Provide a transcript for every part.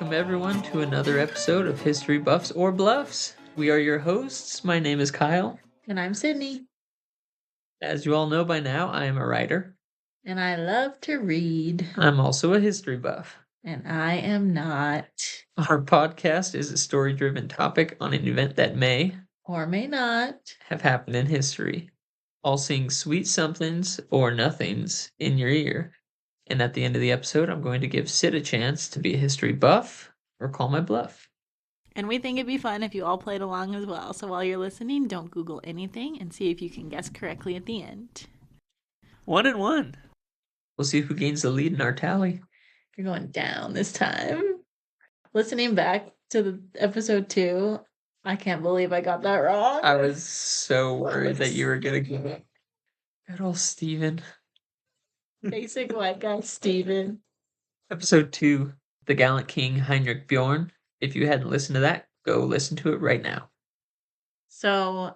Welcome everyone to another episode of History Buffs or Bluffs. We are your hosts. My name is Kyle. And I'm Sydney. As you all know by now, I am a writer. And I love to read. I'm also a history buff. And I am not. Our podcast is a story-driven topic on an event that may or may not have happened in history. All seeing sweet somethings or nothings in your ear. And at the end of the episode, I'm going to give Sid a chance to be a history buff or call my bluff. And we think it'd be fun if you all played along as well. So while you're listening, don't Google anything and see if you can guess correctly at the end. 1 and 1. We'll see who gains the lead in our tally. You're going down this time. Listening back to the episode 2, I can't believe I got that wrong. I was so worried that you were going to get it. Good old Steven. Basic white guy Steven. Episode 2, The Gallant King Heinrich Bjorn. If you hadn't listened to that, go listen to it right now. So,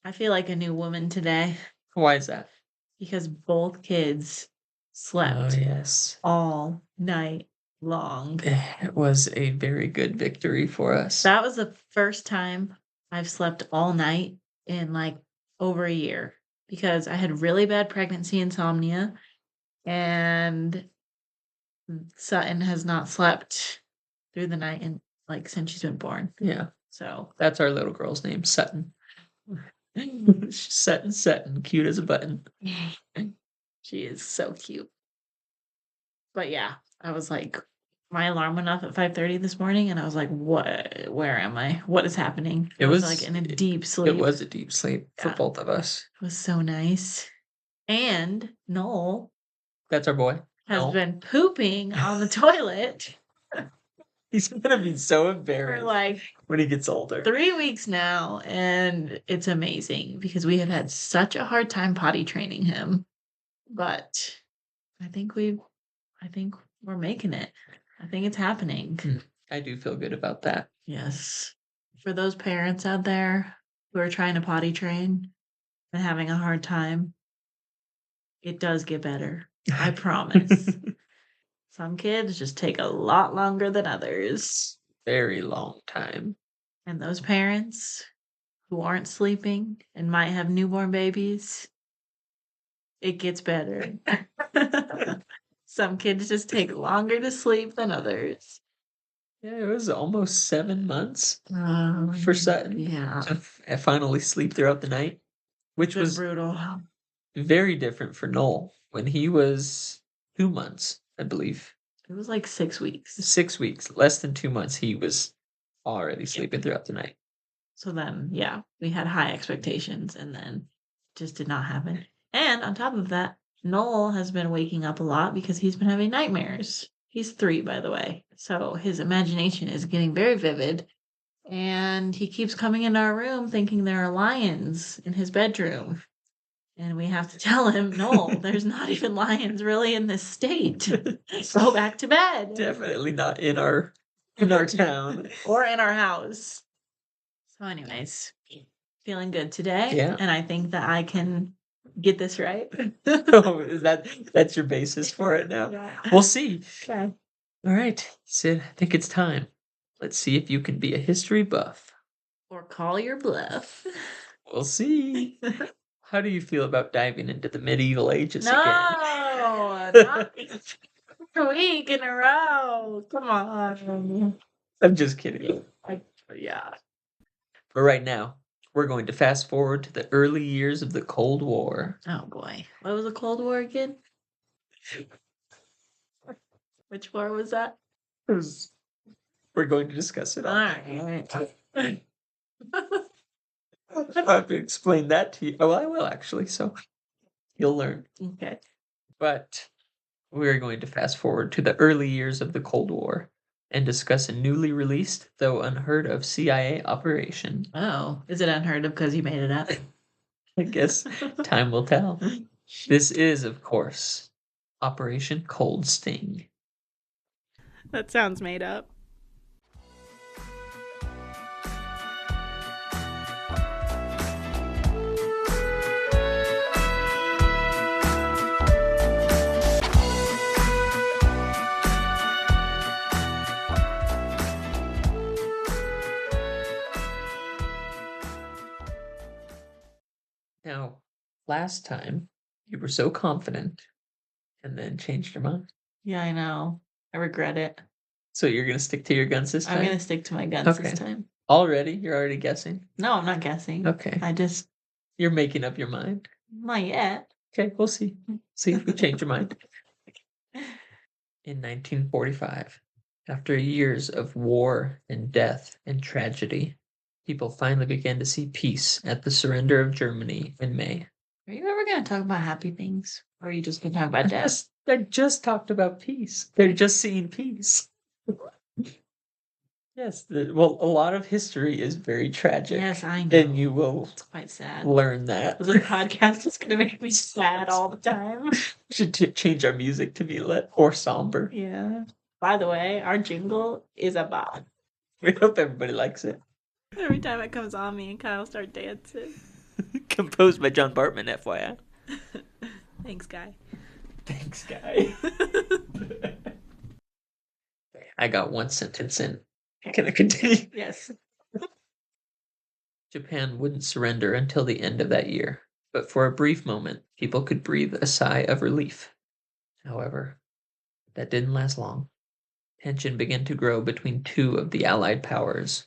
I feel like a new woman today. Why is that? Because both kids slept all night long. It was a very good victory for us. That was the first time I've slept all night in like over a year because I had really bad pregnancy insomnia and Sutton has not slept through the night and like since she's been born. Yeah. So that's our little girl's name, Sutton. Sutton, cute as a button. She is so cute. But yeah, I was like, my alarm went off at 5:30 this morning, and I was like, "What? Where am I? What is happening?" It was like in a deep sleep. It was a deep sleep for both of us. It was so nice. And Noel, that's our boy, has been pooping on the toilet. He's gonna be so embarrassed for like when he gets older. 3 weeks now, and it's amazing because we have had such a hard time potty training him. But I think we're making it. I think it's happening. I do feel good about that. Yes. For those parents out there who are trying to potty train and having a hard time, it does get better. I promise. Some kids just take a lot longer than others. Very long time. And those parents who aren't sleeping and might have newborn babies, it gets better. Some kids just take longer to sleep than others. Yeah, it was almost 7 months for Sutton. Yeah. I finally sleep throughout the night, which was brutal. Very different for Noel when he was 2 months, I believe. It was like 6 weeks. 6 weeks, less than 2 months, he was already sleeping throughout the night. So then, yeah, we had high expectations and then just did not happen. And on top of that, Noel has been waking up a lot because he's been having nightmares. He's 3, by the way. So his imagination is getting very vivid. And he keeps coming in our room thinking there are lions in his bedroom. And we have to tell him, no, there's not even lions really in this state. Go back to bed. Definitely not in our town. Or in our house. So anyways, feeling good today. Yeah. And I think that I can get this right. Oh, that's your basis for it now? Yeah. We'll see. Okay. All right, Sid, I think it's time. Let's see if you can be a history buff. Or call your bluff. We'll see. How do you feel about diving into the medieval ages again? No, not a week in a row. Come on. I'm just kidding. Yeah. But right now, we're going to fast forward to the early years of the Cold War. Oh boy. What was the Cold War again? Which war was that? We're going to discuss it all. Alright. I have to explain that to you. Oh, I will actually, so you'll learn. Okay. But we're going to fast forward to the early years of the Cold War and discuss a newly released, though unheard of, CIA operation. Oh, is it unheard of because you made it up? I guess time will tell. This is, of course, Operation Cold Sting. That sounds made up. Now, last time you were so confident and then changed your mind. Yeah, I know. I regret it. So you're gonna stick to your guns this time? I'm gonna stick to my guns this Okay. time. Already? You're already guessing? No, I'm not guessing. Okay. You're making up your mind. Not yet. Okay, we'll see. See if we change your mind. In 1945, after years of war and death and tragedy, people finally began to see peace at the surrender of Germany in May. Are you ever gonna talk about happy things? Or are you just gonna talk about death? I just talked about peace. They're just seeing peace. Yes, well, a lot of history is very tragic. Yes, I know. And you will It's quite sad. learn that. The podcast is gonna make me sad all the time. Should change our music to be lit or somber. Yeah. By the way, our jingle is a bop. We hope everybody likes it. Every time it comes on, me and Kyle start dancing. Composed by John Bartman, FYI. Thanks, Guy. Thanks, guy. I got one sentence in. Can I continue? Yes. Japan wouldn't surrender until the end of that year, but for a brief moment, people could breathe a sigh of relief. However, that didn't last long. Tension began to grow between two of the Allied powers,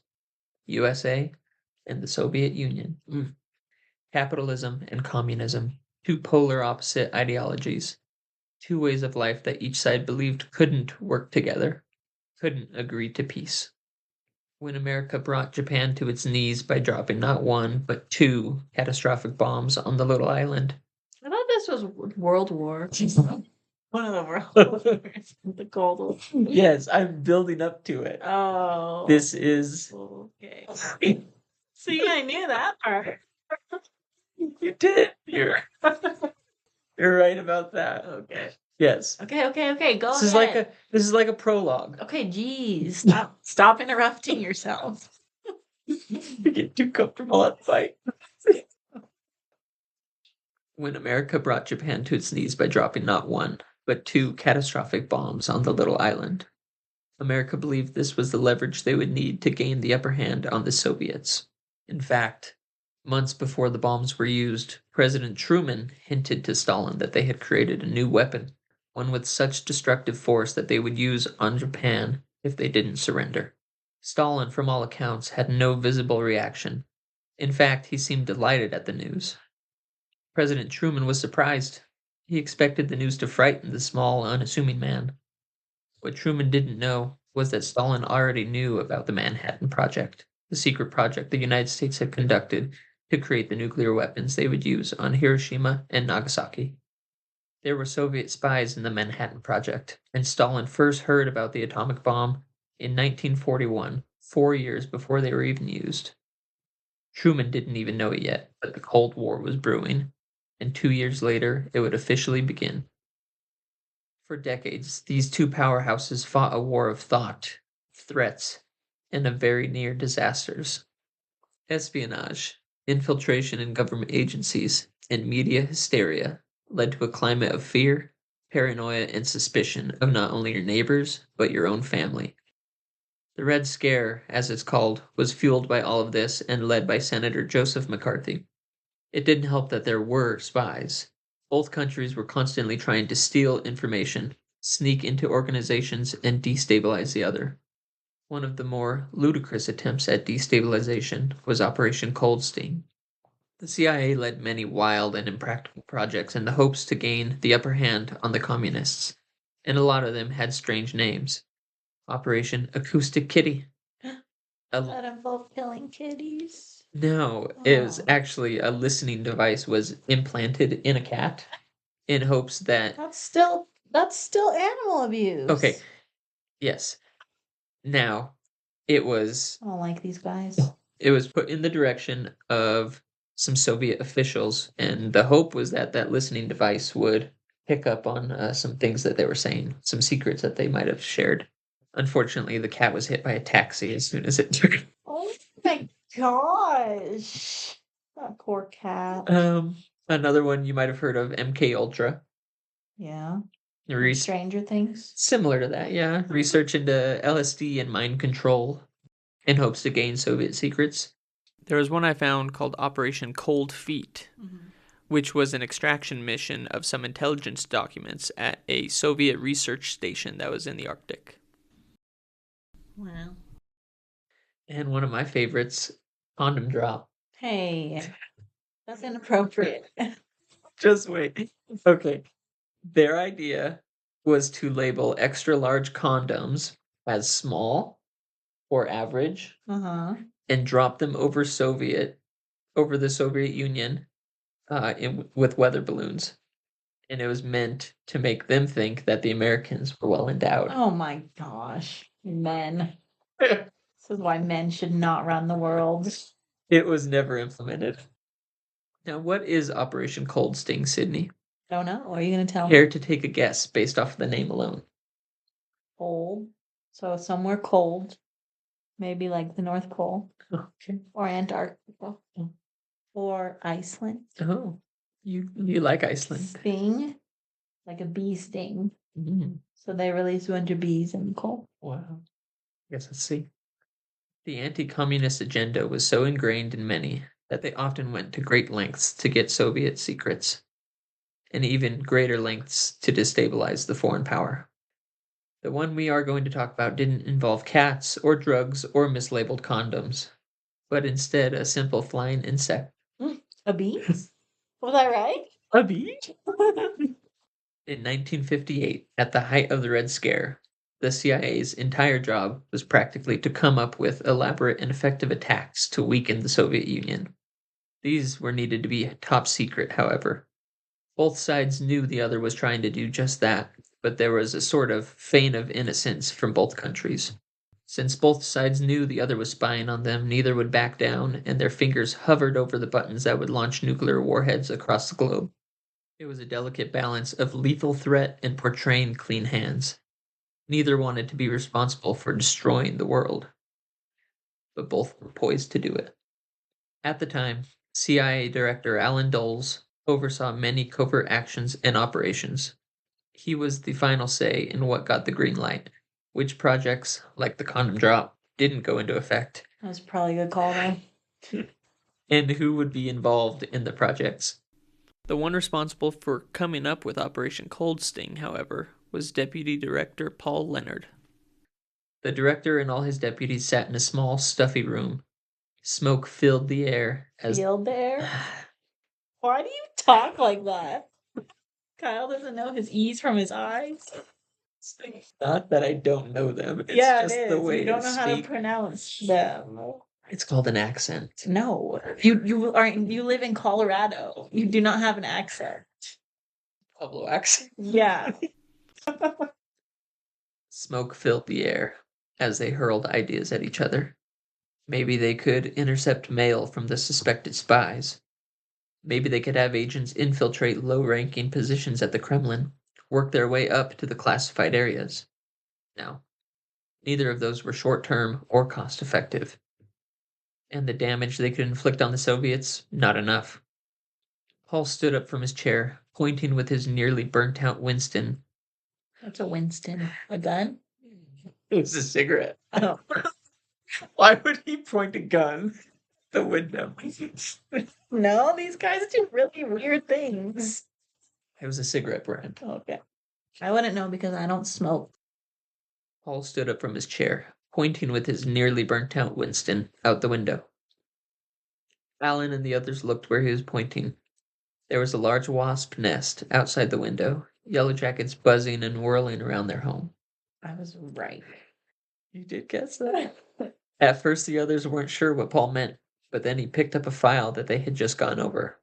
USA and the Soviet Union. Capitalism and communism, two polar opposite ideologies, two ways of life that each side believed couldn't work together, couldn't agree to peace. When America brought Japan to its knees by dropping not one, but two catastrophic bombs on the little island. I thought this was World War. One of the World Wars. The Cold War. Yes, I'm building up to it. Oh. This is... Okay. See, I knew that part. You did. You're right about that. Okay. Yes. Okay. Go This ahead. This is like a prologue. Okay, geez. Stop interrupting yourself. You get too comfortable at fight. When America brought Japan to its knees by dropping not one, but two catastrophic bombs on the little island, America believed this was the leverage they would need to gain the upper hand on the Soviets. In fact, months before the bombs were used, President Truman hinted to Stalin that they had created a new weapon, one with such destructive force that they would use on Japan if they didn't surrender. Stalin, from all accounts, had no visible reaction. In fact, he seemed delighted at the news. President Truman was surprised. He expected the news to frighten the small, unassuming man. What Truman didn't know was that Stalin already knew about the Manhattan Project, the secret project the United States had conducted to create the nuclear weapons they would use on Hiroshima and Nagasaki. There were Soviet spies in the Manhattan Project, and Stalin first heard about the atomic bomb in 1941, 4 years before they were even used. Truman didn't even know it yet, but the Cold War was brewing, and 2 years later it would officially begin. For decades, these two powerhouses fought a war of thought, threats, and of very near disasters. Espionage, infiltration in government agencies, and media hysteria led to a climate of fear, paranoia, and suspicion of not only your neighbors, but your own family. The Red Scare, as it's called, was fueled by all of this and led by Senator Joseph McCarthy. It didn't help that there were spies. Both countries were constantly trying to steal information, sneak into organizations, and destabilize the other. One of the more ludicrous attempts at destabilization was Operation Coldstein. The CIA led many wild and impractical projects in the hopes to gain the upper hand on the communists, and a lot of them had strange names. Operation Acoustic Kitty. That involved killing kitties. No, it was actually a listening device was implanted in a cat in hopes that... That's still animal abuse. Okay, yes. Now, it was... I don't like these guys. It was put in the direction of some Soviet officials, and the hope was that that listening device would pick up on some things that they were saying, some secrets that they might have shared. Unfortunately, the cat was hit by a taxi as soon as it took... Oh my gosh. That poor cat. Another one you might have heard of, MK Ultra. Yeah. Like Stranger Things. Similar to that, yeah. Research into LSD and mind control in hopes to gain Soviet secrets. There was one I found called Operation Cold Feet, which was an extraction mission of some intelligence documents at a Soviet research station that was in the Arctic. Wow. And one of my favorites, condom drop. Hey, that's inappropriate. Just wait. Okay. Their idea was to label extra large condoms as small or average Uh-huh. and drop them over the Soviet Union with weather balloons. And it was meant to make them think that the Americans were well endowed. Oh my gosh. Men. This is why men should not run the world. It was never implemented. Now, what is Operation Cold Sting, Sydney? Don't know. What are you going to tell me? Care to take a guess based off of the name alone? Cold. So somewhere cold. Maybe like the North Pole Okay. or Antarctica or Iceland. Oh, you like Iceland. Sting. Like a bee sting. Mm, So they release a bunch of bees in the cold. wow. Guess let's see. The anti-communist agenda was so ingrained in many that they often went to great lengths to get Soviet secrets, and even greater lengths to destabilize the foreign power. The one we are going to talk about didn't involve cats or drugs or mislabeled condoms, but instead a simple flying insect. A bee? Was I right? A bee? In 1958, at the height of the Red Scare, the CIA's entire job was practically to come up with elaborate and effective attacks to weaken the Soviet Union. These were needed to be top secret, however. Both sides knew the other was trying to do just that, but there was a sort of feign of innocence from both countries. Since both sides knew the other was spying on them, neither would back down, and their fingers hovered over the buttons that would launch nuclear warheads across the globe. It was a delicate balance of lethal threat and portraying clean hands. Neither wanted to be responsible for destroying the world, but both were poised to do it. At the time, CIA Director Alan Dulles oversaw many covert actions and operations. He was the final say in what got the green light, which projects, like the condom drop, didn't go into effect, That was probably a good call though. and who would be involved in the projects. The one responsible for coming up with Operation Cold Sting, however, was Deputy Director Paul Leonard. The director and all his deputies sat in a small, stuffy room. Smoke filled the air as Field there? Why do you talk like that? Kyle doesn't know his E's from his I's. It's not that I don't know them. It's Yeah, just it is. the way You don't I know how to speak. pronounce them. It's called an accent. No. You live in Colorado. You do not have an accent. Pablo accent. Yeah. Smoke filled the air as they hurled ideas at each other. Maybe they could intercept mail from the suspected spies. Maybe they could have agents infiltrate low-ranking positions at the Kremlin, work their way up to the classified areas. Now, neither of those were short-term or cost-effective. And the damage they could inflict on the Soviets, not enough. Paul stood up from his chair, pointing with his nearly burnt-out Winston. That's a Winston. A gun? It was a cigarette. Oh. Why would he point a gun at the window? No, these guys do really weird things. It was a cigarette brand. Okay. I wouldn't know because I don't smoke. Paul stood up from his chair, pointing with his nearly burnt-out Winston out the window. Alan and the others looked where he was pointing. There was a large wasp nest outside the window, yellow jackets buzzing and whirling around their home. I was right. You did guess that? At first, the others weren't sure what Paul meant, but then he picked up a file that they had just gone over.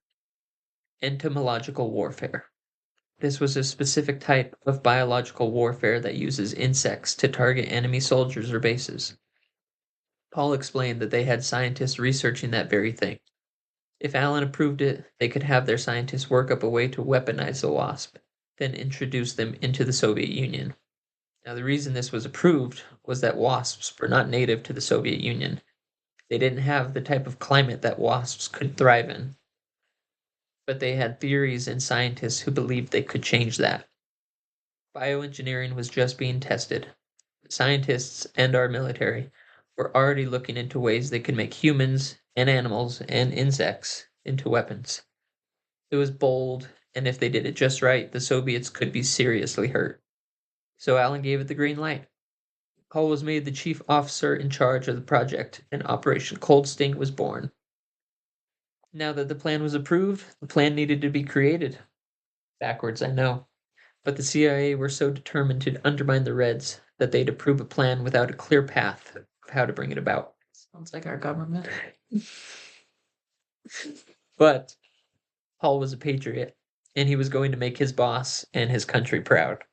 Entomological warfare. This was a specific type of biological warfare that uses insects to target enemy soldiers or bases. Paul explained that they had scientists researching that very thing. If Alan approved it, they could have their scientists work up a way to weaponize the wasp, then introduce them into the Soviet Union. Now, the reason this was approved was that wasps were not native to the Soviet Union. They didn't have the type of climate that wasps could thrive in. But they had theories and scientists who believed they could change that. Bioengineering was just being tested. Scientists and our military were already looking into ways they could make humans and animals and insects into weapons. It was bold, and if they did it just right, the Soviets could be seriously hurt. So Allen gave it the green light. Paul was made the chief officer in charge of the project, and Operation Cold Sting was born. Now that the plan was approved, the plan needed to be created. Backwards, I know. But the CIA were so determined to undermine the Reds that they'd approve a plan without a clear path of how to bring it about. Sounds like our government. But Paul was a patriot, and he was going to make his boss and his country proud.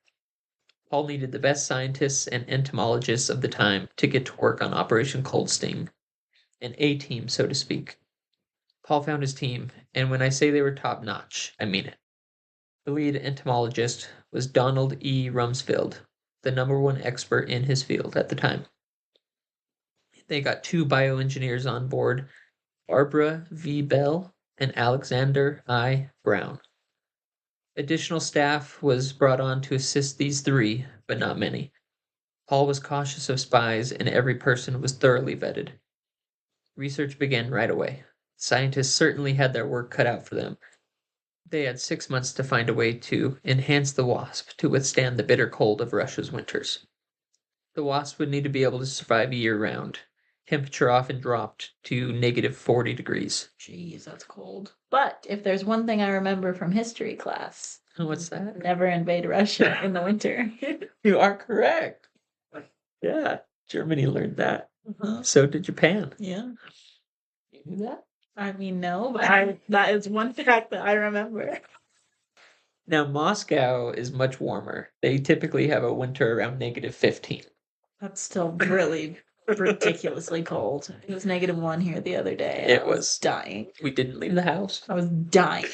Paul needed the best scientists and entomologists of the time to get to work on Operation Cold Sting, an A-team, so to speak. Paul found his team, and when I say they were top-notch, I mean it. The lead entomologist was Donald E. Rumsfeld, the #1 expert in his field at the time. They got 2 bioengineers on board, Barbara V. Bell and Alexander I. Brown. Additional staff was brought on to assist these 3, but not many. Paul was cautious of spies, and every person was thoroughly vetted. Research began right away. Scientists certainly had their work cut out for them. They had 6 months to find a way to enhance the wasp to withstand the bitter cold of Russia's winters. The wasp would need to be able to survive year-round. Temperature often dropped to -40 degrees. Jeez, that's cold. But if there's one thing I remember from history class, What's that? never invade Russia in the winter. You are correct. Yeah, Germany learned that. So did Japan. Yeah. You knew that? I mean, no, but that is one fact that I remember. Now, Moscow is much warmer. They typically have a winter around -15. That's still really ridiculously cold. It was -1 here the other day. It I was. dying. We didn't leave the house. I was dying.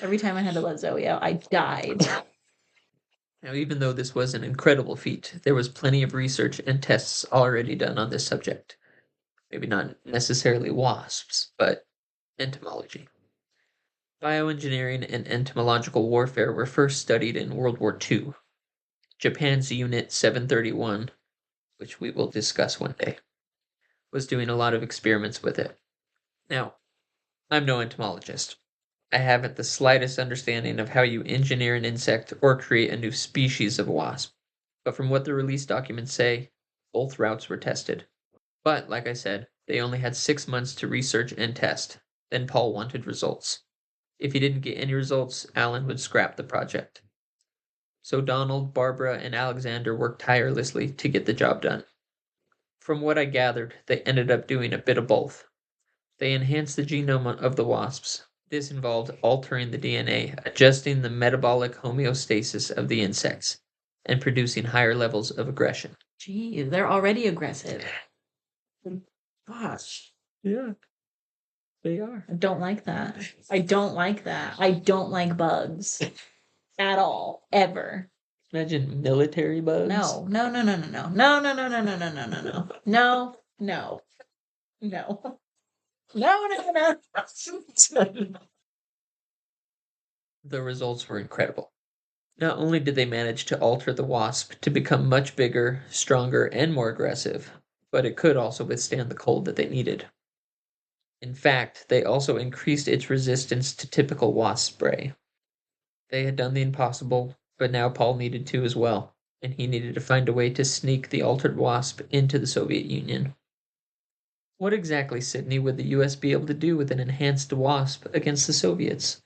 Every time I had to let Zoe out, I died. Now, even though this was an incredible feat, there was plenty of research and tests already done on this subject. Maybe not necessarily wasps, but entomology. Bioengineering and entomological warfare were first studied in World War II. Japan's Unit 731, which we will discuss one day, was doing a lot of experiments with it. Now, I'm no entomologist. I haven't the slightest understanding of how you engineer an insect or create a new species of wasp, but from what the release documents say, both routes were tested. But, like I said, they only had 6 months to research and test. Then Paul wanted results. If he didn't get any results, Allen would scrap the project. So Donald, Barbara, and Alexander worked tirelessly to get the job done. From what I gathered, they ended up doing a bit of both. They enhanced the genome of the wasps. This involved altering the DNA, adjusting the metabolic homeostasis of the insects, and producing higher levels of aggression. Gee, they're already aggressive. Gosh. Yeah, they are. I don't like that. I don't like that. I don't like bugs. At all. Ever. Imagine military bugs. No. No, no, no, no, no. No, no, no, no, no, no, no, no, no. No, no. No. No, no, no. The results were incredible. Not only did they manage to alter the wasp to become much bigger, stronger, and more aggressive, but it could also withstand the cold that they needed. In fact, they also increased its resistance to typical wasp spray. They had done the impossible, but now Paul needed to as well, and he needed to find a way to sneak the altered wasp into the Soviet Union. What exactly, Sydney, would the US be able to do with an enhanced wasp against the Soviets?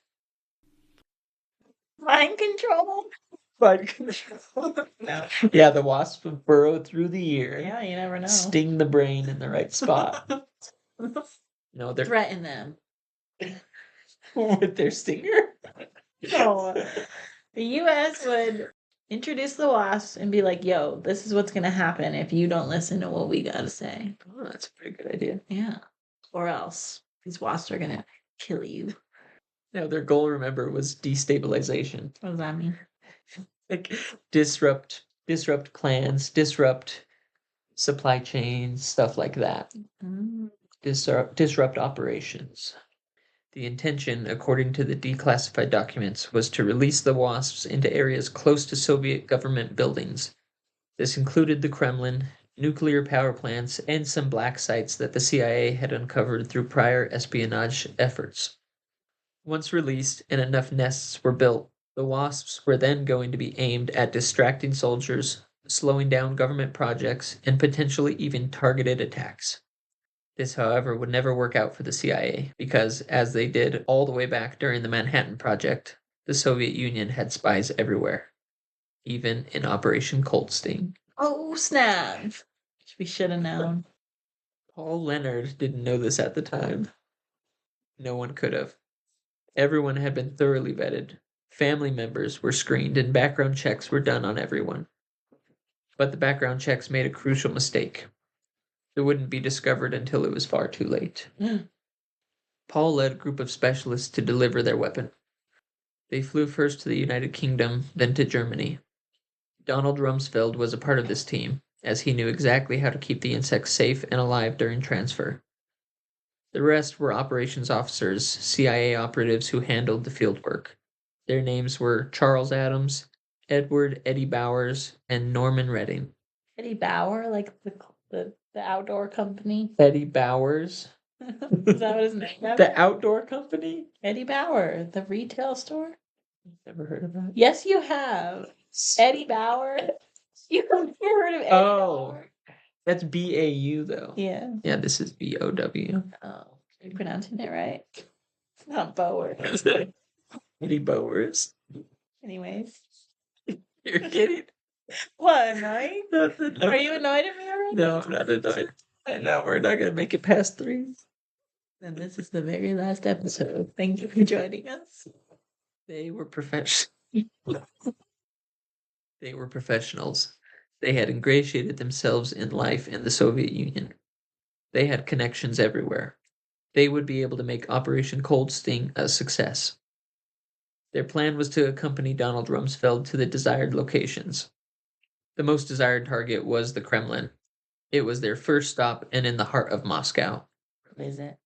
Mind control. Mind control. No. Yeah, the wasp would burrow through the ear. Yeah, you never know. Sting the brain in the right spot. No, they're Threaten them. with their stinger. No. The US would introduce the wasps and be like, yo, this is what's going to happen if you don't listen to what we got to say. Oh, that's a pretty good idea. Yeah. Or else these wasps are going to kill you. Now, their goal, remember, was destabilization. What does that mean? Like, disrupt plans, disrupt supply chains, stuff like that. Mm. Disrupt operations. The intention, according to the declassified documents, was to release the wasps into areas close to Soviet government buildings. This included the Kremlin, nuclear power plants, and some black sites that the CIA had uncovered through prior espionage efforts. Once released and enough nests were built, the wasps were then going to be aimed at distracting soldiers, slowing down government projects, and potentially even targeted attacks. This, however, would never work out for the CIA because, as they did all the way back during the Manhattan Project, the Soviet Union had spies everywhere, even in Operation Cold Sting. Oh, snap. We should have known. Paul Leonard didn't know this at the time. No one could have. Everyone had been thoroughly vetted. Family members were screened and background checks were done on everyone. But the background checks made a crucial mistake. It wouldn't be discovered until it was far too late. Paul led a group of specialists to deliver their weapon. They flew first to the United Kingdom, then to Germany. Donald Rumsfeld was a part of this team, as he knew exactly how to keep the insects safe and alive during transfer. The rest were operations officers, CIA operatives who handled the fieldwork. Their names were Charles Adams, Edward Eddie Bowers, and Norman Redding. Eddie Bauer, like the outdoor company. Eddie Bowers? Is that what his name is? The outdoor company? Eddie Bauer, the retail store? Never heard of that. Yes, you have. Eddie Bauer. You've never heard of Eddie Bauer? That's BAU though. Yeah. Yeah, this is BOW. Oh, you're pronouncing it right. It's not Bower. Eddie Bowers. Anyways. You're kidding. What, annoying? Nothing. Are you annoyed at me already? No, I'm not annoyed. I know we're not gonna make it past 3. And this is the very last episode. Thank you for joining us. They were They were professionals. They had ingratiated themselves in life in the Soviet Union. They had connections everywhere. They would be able to make Operation Cold Sting a success. Their plan was to accompany Donald Rumsfeld to the desired locations. The most desired target was the Kremlin. It was their first stop and in the heart of Moscow. What is it?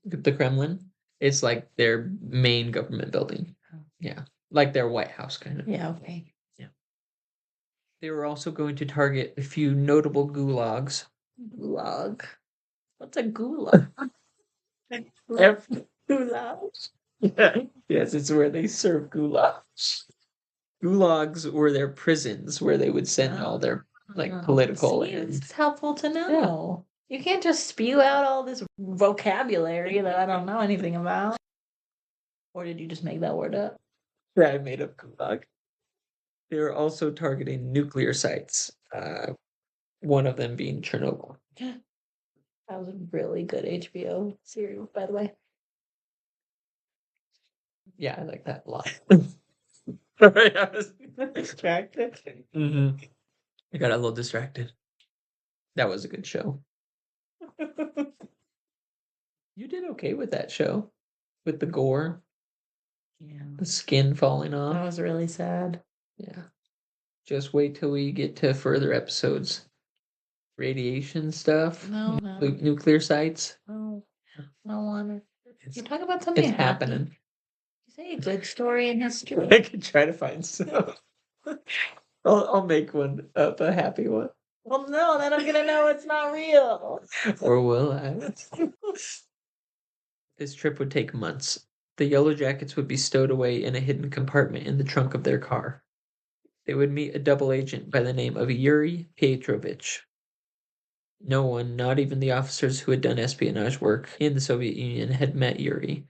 The Kremlin? It's like their main government building. Oh. Yeah. Like their White House, kind of. Yeah, okay. They were also going to target a few notable gulags. Gulag. What's a gulag? Gulag. Yes, it's where they serve gulags. Gulags were their prisons where they would send all their political. See, it's helpful to know. Yeah. You can't just spew out all this vocabulary that I don't know anything about. Or did you just make that word up? Yeah, I made up gulag. They were also targeting nuclear sites, one of them being Chernobyl. That was a really good HBO series, by the way. Yeah, I like that a lot. Sorry, I was distracted. Mm-hmm. I got a little distracted. That was a good show. You did okay with that show. With the gore. Yeah. The skin falling off. That was really sad. Yeah. Just wait till we get to further episodes. Radiation stuff. No. Nuclear sites. No. I don't want to. You talk about something It's happening. You say a good story in history. I could try to find some. I'll make one up, a happy one. Well, no, then I'm gonna know it's not real. Or will I? This trip would take months. The Yellow Jackets would be stowed away in a hidden compartment in the trunk of their car. They would meet a double agent by the name of Yuri Petrovich. No one, not even the officers who had done espionage work in the Soviet Union, had met Yuri,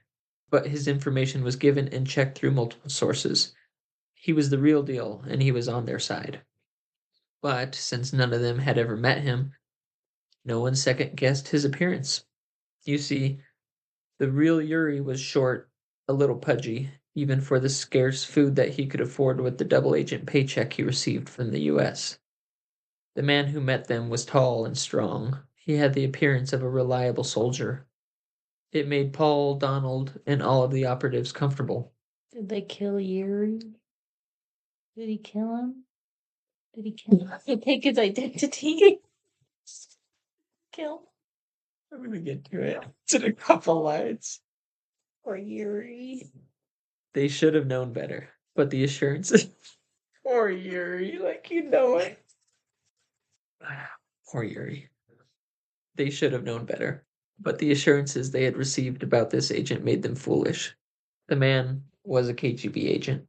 but his information was given and checked through multiple sources. He was the real deal, and he was on their side. But since none of them had ever met him, no one second-guessed his appearance. You see, the real Yuri was short, a little pudgy, even for the scarce food that he could afford with the double agent paycheck he received from the U.S. The man who met them was tall and strong. He had the appearance of a reliable soldier. It made Paul, Donald, and all of the operatives comfortable. Did they kill Yuri? Did he kill him? Did he kill him? Did he take his identity? Kill? I'm gonna get to it. It's in a couple lines. Or Yuri? They should have known better, but the assurances. Poor Yuri, like you know it. Poor Yuri. They should have known better, but the assurances they had received about this agent made them foolish. The man was a KGB agent.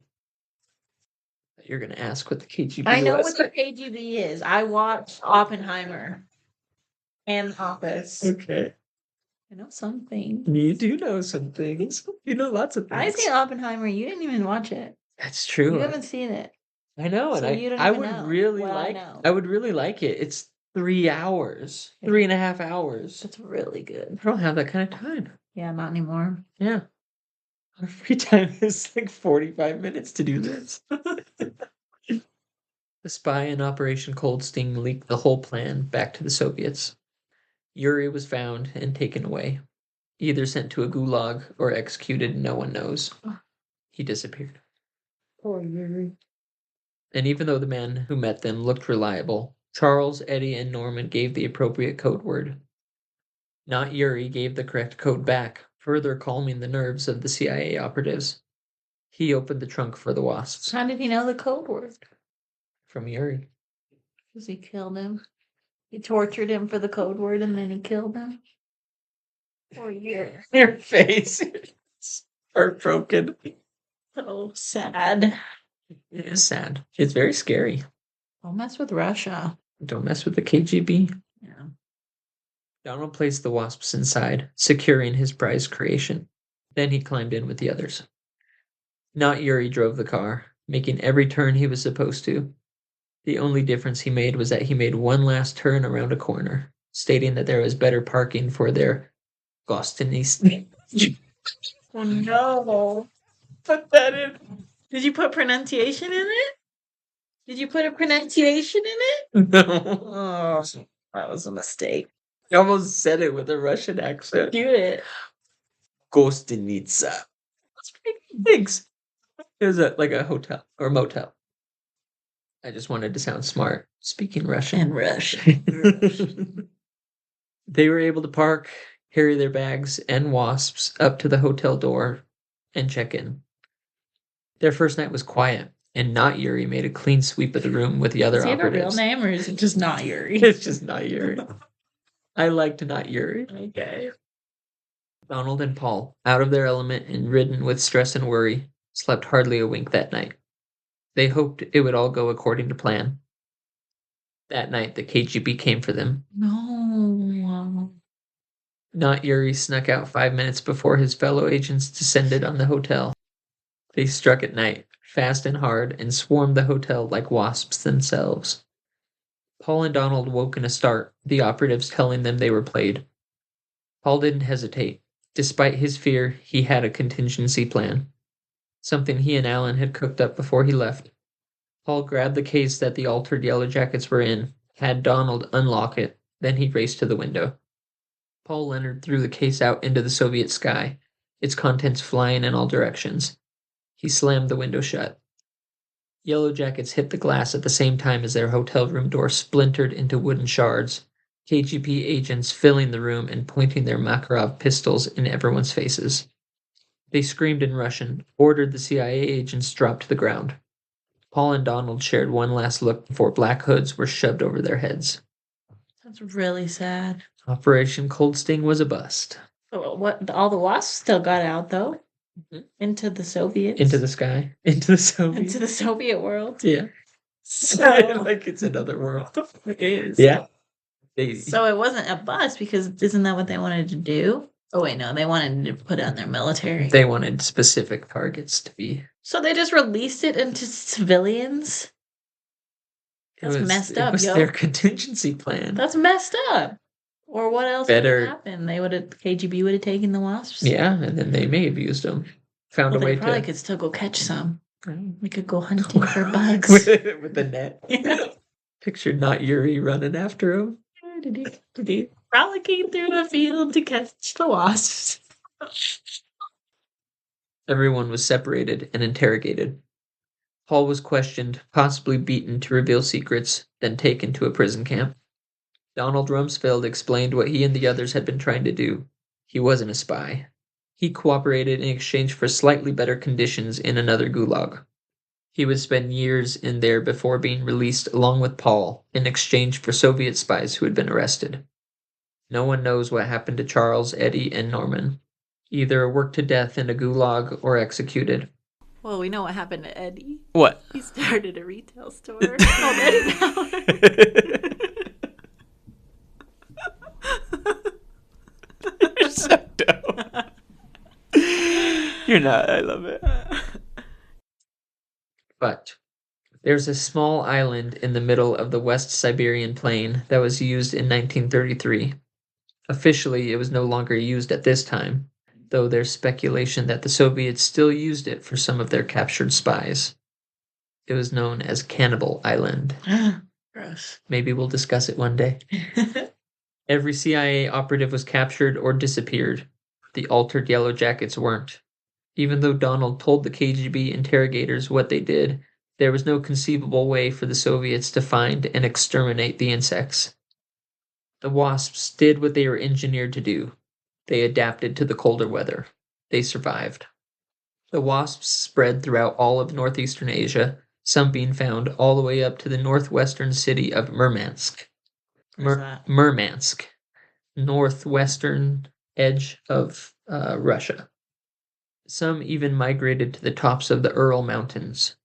You're going to ask what the KGB I know was. what the KGB is. I watched Oppenheimer and Office. Okay. I know some things. You do know some things. You know lots of things. I seen Oppenheimer. You didn't even watch it. That's true. You haven't seen it. I know, So and you don't I even would know really what I like. know. I would really like it. It's 3 hours, Yeah. 3.5 hours. It's really good. I don't have that kind of time. Yeah, not anymore. Yeah, our free time is like 45 minutes to do this. The spy in Operation Cold Sting leaked the whole plan back to the Soviets. Yuri was found and taken away, either sent to a gulag or executed. No one knows. He disappeared. Poor Yuri. And even though the man who met them looked reliable, Charles, Eddie, and Norman gave the appropriate code word. Not Yuri gave the correct code back, further calming the nerves of the CIA operatives. He opened the trunk for the wasps. How did he know the code word? From Yuri. Because he killed him. He tortured him for the code word and then he killed him. Poor Yuri. Your face is heartbroken. So sad. It is sad. It's very scary. Don't mess with Russia. Don't mess with the KGB. Yeah. Donald placed the wasps inside, securing his prized creation. Then he climbed in with the others. Not Yuri drove the car, making every turn he was supposed to. The only difference he made was that he made one last turn around a corner, stating that there was better parking for their Gostinese. Oh no. Put that in. Did you put pronunciation in it? Did you put a pronunciation in it? No. Oh, that was a mistake. I almost said it with a Russian accent. Do it. Gostinitsa. That's pretty good. Thanks. It was like a hotel or motel. I just wanted to sound smart speaking Russian. And Russian. They were able to park, carry their bags and wasps up to the hotel door, and check in. Their first night was quiet, and Not Yuri made a clean sweep of the room with the other Does he have a real operatives. name, or is it just Not Yuri? It's just Not Yuri. I liked Not Yuri. Okay. Donald and Paul, out of their element and ridden with stress and worry, slept hardly a wink that night. They hoped it would all go according to plan. That night, the KGB came for them. No. Not Yuri snuck out 5 minutes before his fellow agents descended on the hotel. They struck at night, fast and hard, and swarmed the hotel like wasps themselves. Paul and Donald woke in a start, the operatives telling them they were played. Paul didn't hesitate. Despite his fear, he had a contingency plan. Something he and Alan had cooked up before he left. Paul grabbed the case that the altered Yellow Jackets were in, had Donald unlock it, then he raced to the window. Paul Leonard threw the case out into the Soviet sky, its contents flying in all directions. He slammed the window shut. Yellow Jackets hit the glass at the same time as their hotel room door splintered into wooden shards, KGB agents filling the room and pointing their Makarov pistols in everyone's faces. They screamed in Russian, ordered the CIA agents dropped to the ground. Paul and Donald shared one last look before black hoods were shoved over their heads. That's really sad. Operation Cold Sting was a bust. Oh, what? All the wasps still got out though. Mhm. Into the Soviets. Into the sky. Into the Soviet. Into the Soviet world. Yeah. So Like it's another world. it is. Yeah. So it wasn't a bust because isn't that what they wanted to do? Oh wait, no, they wanted to put on their military. They wanted specific targets to be. So they just released it into civilians. That's messed up, It was yo. their contingency plan. That's messed up. Or what else Better- would happen? They would have KGB would have taken the wasps. Yeah, and then they may have used them. Found Well, a way they probably to could still go catch some. Oh. We could go hunting for bugs. with the net. Yeah. Picture Not Yuri running after him. Frolicking through the field to catch the wasps. Everyone was separated and interrogated. Paul was questioned, possibly beaten to reveal secrets, then taken to a prison camp. Donald Rumsfeld explained what he and the others had been trying to do. He wasn't a spy. He cooperated in exchange for slightly better conditions in another gulag. He would spend years in there before being released along with Paul in exchange for Soviet spies who had been arrested. No one knows what happened to Charles, Eddie, and Norman. Either worked to death in a gulag or executed. Well, we know what happened to Eddie. What? He started a retail store called Eddie Power. You're so dumb. You're not. I love it. But there's a small island in the middle of the West Siberian Plain that was used in 1933. Officially, it was no longer used at this time, though there's speculation that the Soviets still used it for some of their captured spies. It was known as Cannibal Island. Gross. Maybe we'll discuss it one day. Every CIA operative was captured or disappeared. The altered Yellow Jackets weren't. Even though Donald told the KGB interrogators what they did, there was no conceivable way for the Soviets to find and exterminate the insects. The wasps did what they were engineered to do. They adapted to the colder weather. They survived. The wasps spread throughout all of northeastern Asia, some being found all the way up to the northwestern city of Murmansk. Where's that? Murmansk, northwestern edge of Russia. Some even migrated to the tops of the Ural Mountains,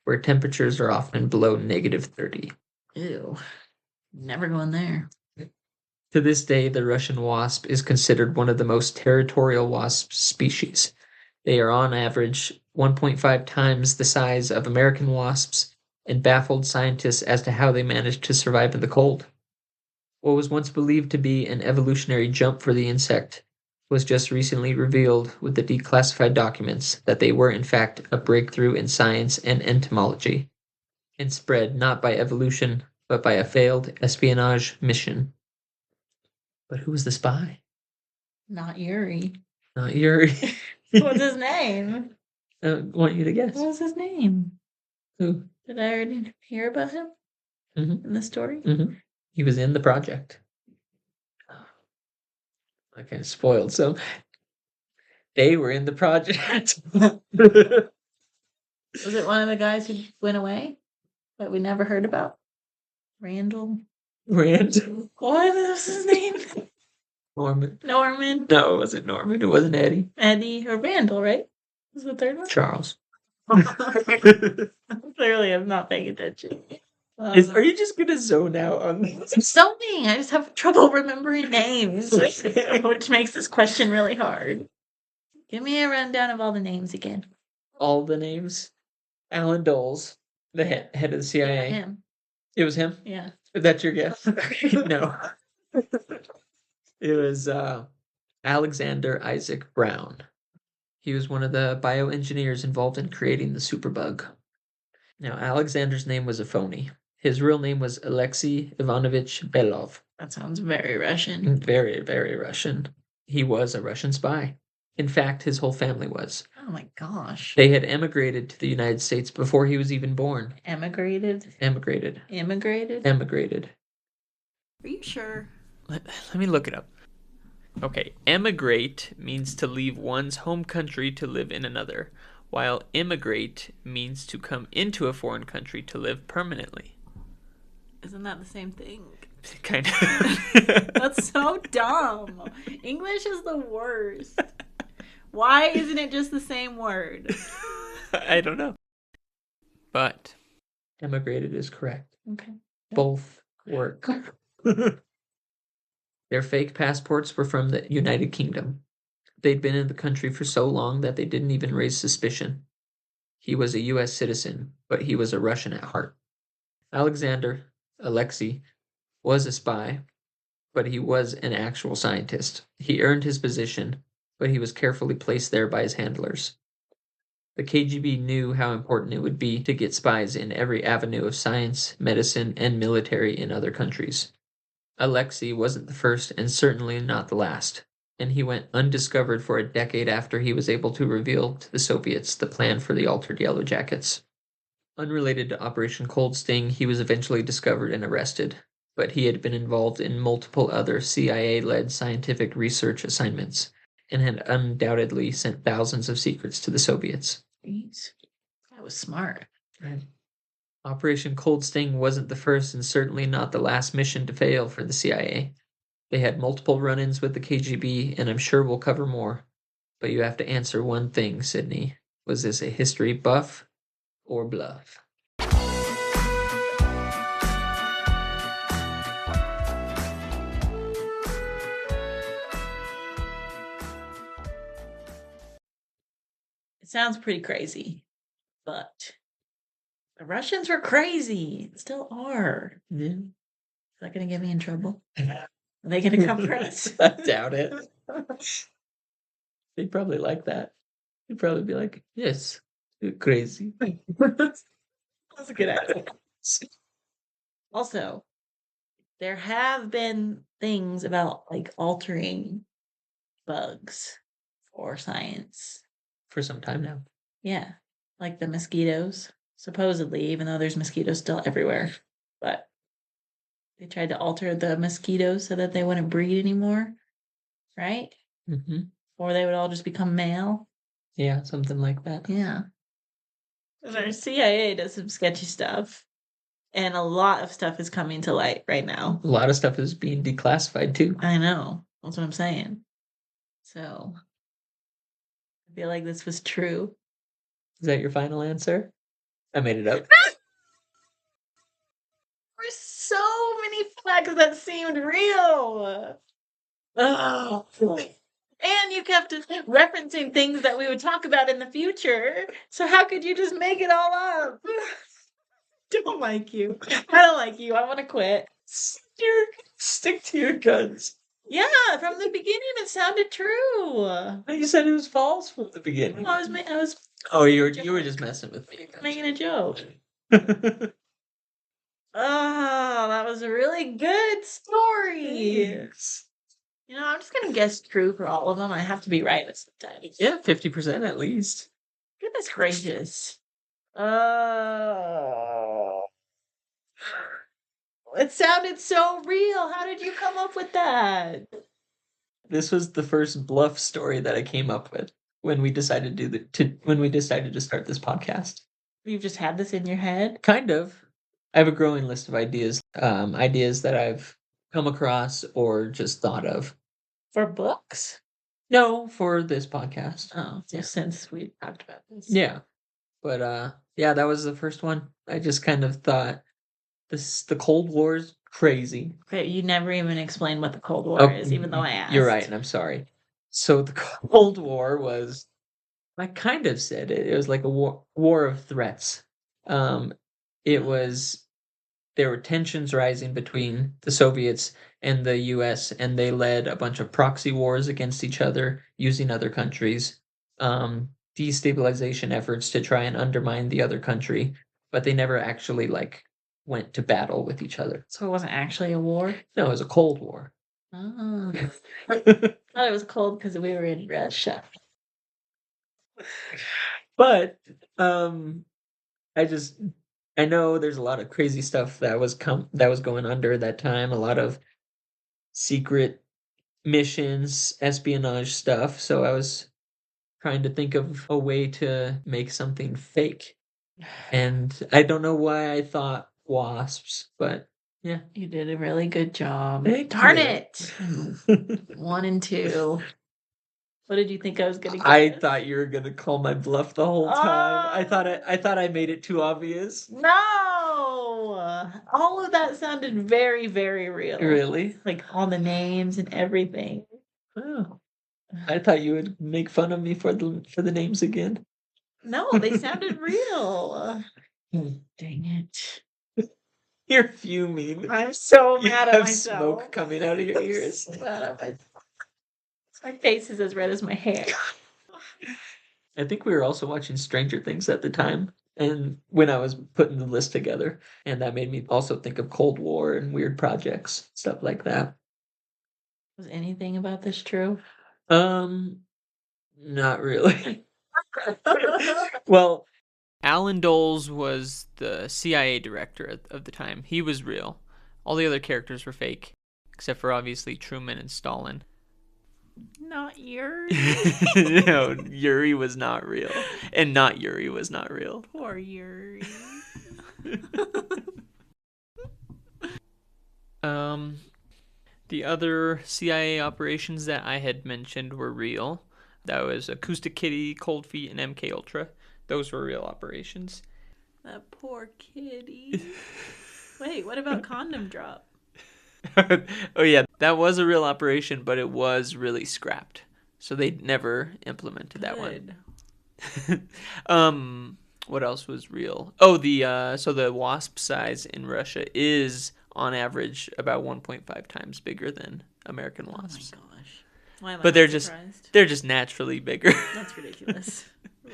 where temperatures are often below -30. Ew. Never going there. To this day, the Russian wasp is considered one of the most territorial wasp species. They are on average 1.5 times the size of American wasps and baffled scientists as to how they managed to survive in the cold. What was once believed to be an evolutionary jump for the insect was just recently revealed with the declassified documents that they were in fact a breakthrough in science and entomology, and spread not by evolution, but by a failed espionage mission. But who was the spy? Not Yuri. Not Yuri. What's his name? I want you to guess. What was his name? Who? Did I already hear about him Mm-hmm. in the story? Mm-hmm. He was in the project. I kind of spoiled. So they were in the project. Was it one of the guys who went away that we never heard about? Randall? Rand. What was his name? Norman. Norman? No, it wasn't Norman. It wasn't Eddie. Eddie or Randall, right? Was the third one? Charles. Clearly, I'm not paying attention. Are you just gonna zone out on this? Zoning. I just have trouble remembering names, which makes this question really hard. Give me a rundown of all the names again. All the names. Alan Doles, the head of the CIA. Him. It was him? Yeah. That's your guess? No. It was Alexander Isaac Brown. He was one of the bioengineers involved in creating the superbug. Now, Alexander's name was a phony. His real name was Alexei Ivanovich Belov. That sounds very Russian. Very, very Russian. He was a Russian spy. In fact, his whole family was. Oh my gosh. They had emigrated to the United States before he was even born. Emigrated? Emigrated. Immigrated? Emigrated. Are you sure? Let me look it up. Okay, emigrate means to leave one's home country to live in another, while immigrate means to come into a foreign country to live permanently. Isn't that the same thing? Kind of. That's so dumb. English is the worst. Why isn't it just the same word? I don't know. But emigrated is correct. Okay. Both work. Their fake passports were from the United Kingdom. They'd been in the country for so long that they didn't even raise suspicion. He was a U.S. citizen, but he was a Russian at heart. Alexei, was a spy, but he was an actual scientist. He earned his position, but he was carefully placed there by his handlers. The KGB knew how important it would be to get spies in every avenue of science, medicine, and military in other countries. Alexei wasn't the first and certainly not the last, and he went undiscovered for a decade after he was able to reveal to the Soviets the plan for the altered Yellow Jackets. Unrelated to Operation Cold Sting, he was eventually discovered and arrested, but he had been involved in multiple other CIA-led scientific research assignments and had undoubtedly sent thousands of secrets to the Soviets. Jeez. That was smart. Operation Cold Sting wasn't the first and certainly not the last mission to fail for the CIA. They had multiple run-ins with the KGB, and I'm sure we'll cover more. But you have to answer one thing, Sydney. Was this a history buff or bluff? It sounds pretty crazy, but the Russians were crazy. Still are. Yeah. Is that going to get me in trouble? Are they going to come for us? I doubt it. They'd probably like that. They'd probably be like, yes, you're crazy. That's a good idea. Also, there have been things about like altering bugs for science. For some time now. Yeah, like the mosquitoes, supposedly, even though there's mosquitoes still everywhere. But they tried to alter the mosquitoes so that they wouldn't breed anymore, right? Mm-hmm. Or they would all just become male. Yeah, something like that. Yeah. And our CIA does some sketchy stuff. And a lot of stuff is coming to light right now. A lot of stuff is being declassified too. I know. That's what I'm saying. So I feel like this was true. Is that your final answer? I made it up. There's so many facts that seemed real. Oh. And you kept referencing things that we would talk about in the future. So how could you just make it all up? Don't like you. I don't like you. I want to quit. Stick to your guns. Yeah, from the beginning it sounded true. You said it was false from the beginning. I was Oh, you were just messing with me. making a joke. Oh, that was a really good story. Thanks. You know, I'm just gonna guess true for all of them. I have to be right this time. Yeah, 50% at least. Goodness gracious. Oh. It sounded so real. How did you come up with that? This was the first bluff story that I came up with when we decided to start this podcast. You've just had this in your head? Kind of. I have a growing list of ideas, ideas that I've come across or just thought of. For books? No, for this podcast. Oh, Yeah. since we talked about this. Yeah. But yeah, that was the first one. I just kind of thought the Cold War's crazy. Okay, you never even explained what the Cold War is, even though I asked. You're right, and I'm sorry. So the Cold War was, I kind of said it. It was like a war of threats. It was, there were tensions rising between the Soviets and the US, and they led a bunch of proxy wars against each other using other countries, destabilization efforts to try and undermine the other country, but they never actually like went to battle with each other. So it wasn't actually a war? No, it was a Cold War. Oh. I thought it was cold because we were in Russia. But I know there's a lot of crazy stuff that was going on during that time, a lot of secret missions, espionage stuff, so I was trying to think of a way to make something fake. And I don't know why I thought wasps, but yeah. You did a really good job. Darn it! 1 and 2. What did you think I was gonna get? I thought you were gonna call my bluff the whole time. I thought I made it too obvious. No! All of that sounded very, very real. Really? Like all the names and everything. Oh. I thought you would make fun of me for the names again. No, they sounded real. Dang it. You're fuming. I'm so You mad at have myself. smoke coming out of your ears. Mad at myself. My face is as red as my hair. I think we were also watching Stranger Things at the time, and when I was putting the list together, and that made me also think of Cold War and weird projects, stuff like that. Was anything about this true? Not really. Well, Alan Dulles was the CIA director of the time. He was real. All the other characters were fake, except for obviously Truman and Stalin. Not Yuri. No, Yuri was not real. And not Yuri was not real. Poor Yuri. The other CIA operations that I had mentioned were real. That was Acoustic Kitty, Cold Feet, and MK Ultra. Those were real operations. That poor kitty. Wait, what about Condom Drop? Oh yeah, that was a real operation, but it was really scrapped. So they never implemented that one. What else was real? Oh, so the wasp size in Russia is on average about 1.5 times bigger than American wasps. Oh my gosh. Why am I But not surprised? they're just naturally bigger. That's ridiculous.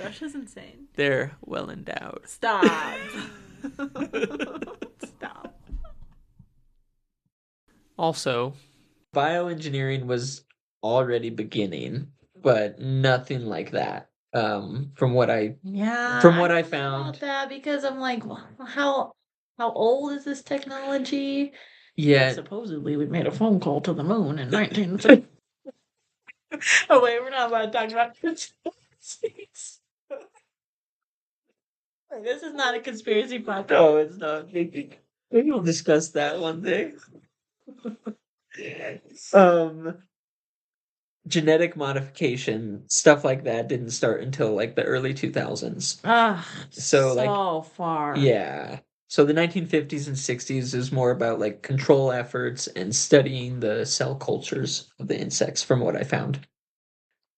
Russia's insane. They're well endowed. Stop. Stop. Also, bioengineering was already beginning, but nothing like that. From what I Yeah. From what I don't know found. about that because I'm like, how old is this technology? Yeah. Supposedly we made a phone call to the moon in 1950. Oh wait, we're not about to talk about conspiracies. This is not a conspiracy podcast. No, it's not. Maybe we'll discuss that one day. Genetic modification, stuff like that didn't start until like the early 2000s. So far. Yeah. So the 1950s and 60s is more about like control efforts and studying the cell cultures of the insects from what I found.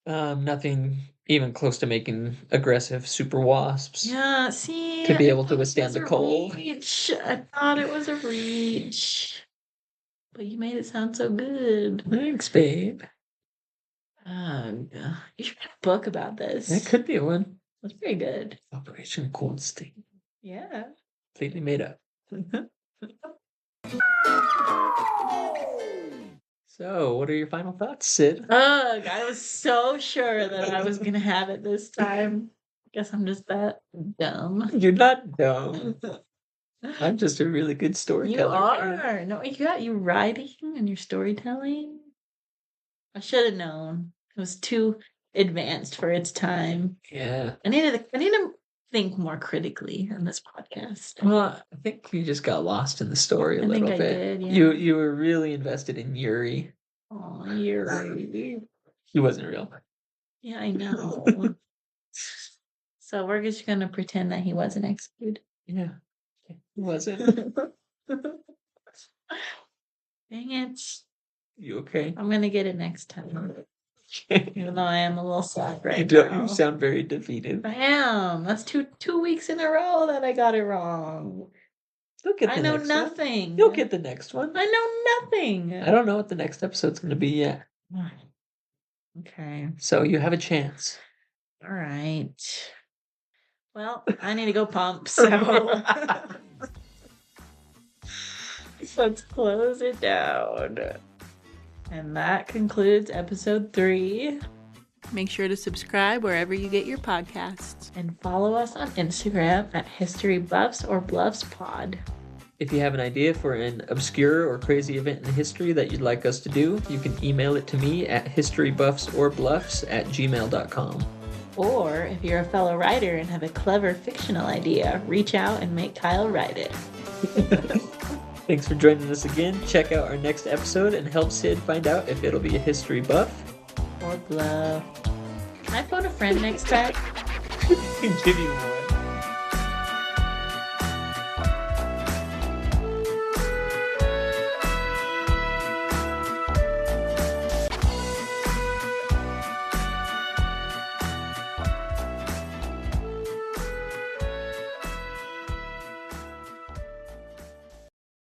Nothing even close to making aggressive super wasps. Yeah, see, To be able I to thought it withstand was the a cold. reach. I thought it was a reach. But you made it sound so good. Thanks, babe. You should write a book about this. That could be one. That's pretty good. Operation Cold State. Yeah. Completely made up. So, what are your final thoughts, Sid? Ugh, I was so sure that I was gonna have it this time. Guess I'm just that dumb. You're not dumb. I'm just a really good You storyteller. are. No, you got you writing and your storytelling. I should have known. It was too advanced for its time. Yeah. I need to think more critically on this podcast. Well, I think you just got lost in the story a I little think bit. I did, yeah. You were really invested in Yuri. Oh, Yuri. He wasn't real. Yeah, I know. So we're just gonna pretend that he wasn't executed. Yeah. He wasn't. Dang it. You okay? I'm gonna get it next time. Even though I am a little sad right You now. sound very defeated. I am. That's two weeks in a row that I got it wrong. You'll get the I know next one. nothing. You'll get the next one. I know nothing. I don't know what the next episode's going to be yet. Okay. So you have a chance. All right. Well, I need to go pump, so let's close it down. And that concludes episode 3. Make sure to subscribe wherever you get your podcasts. And follow us on Instagram at History Buffs or Bluffs Pod. If you have an idea for an obscure or crazy event in history that you'd like us to do, you can email it to me at historybuffsorbluffs@gmail.com. Or if you're a fellow writer and have a clever fictional idea, reach out and make Kyle write it. Thanks for joining us again. Check out our next episode and help Sid find out if it'll be a history buff Or bluff. Can I phone a friend next time? Give you more.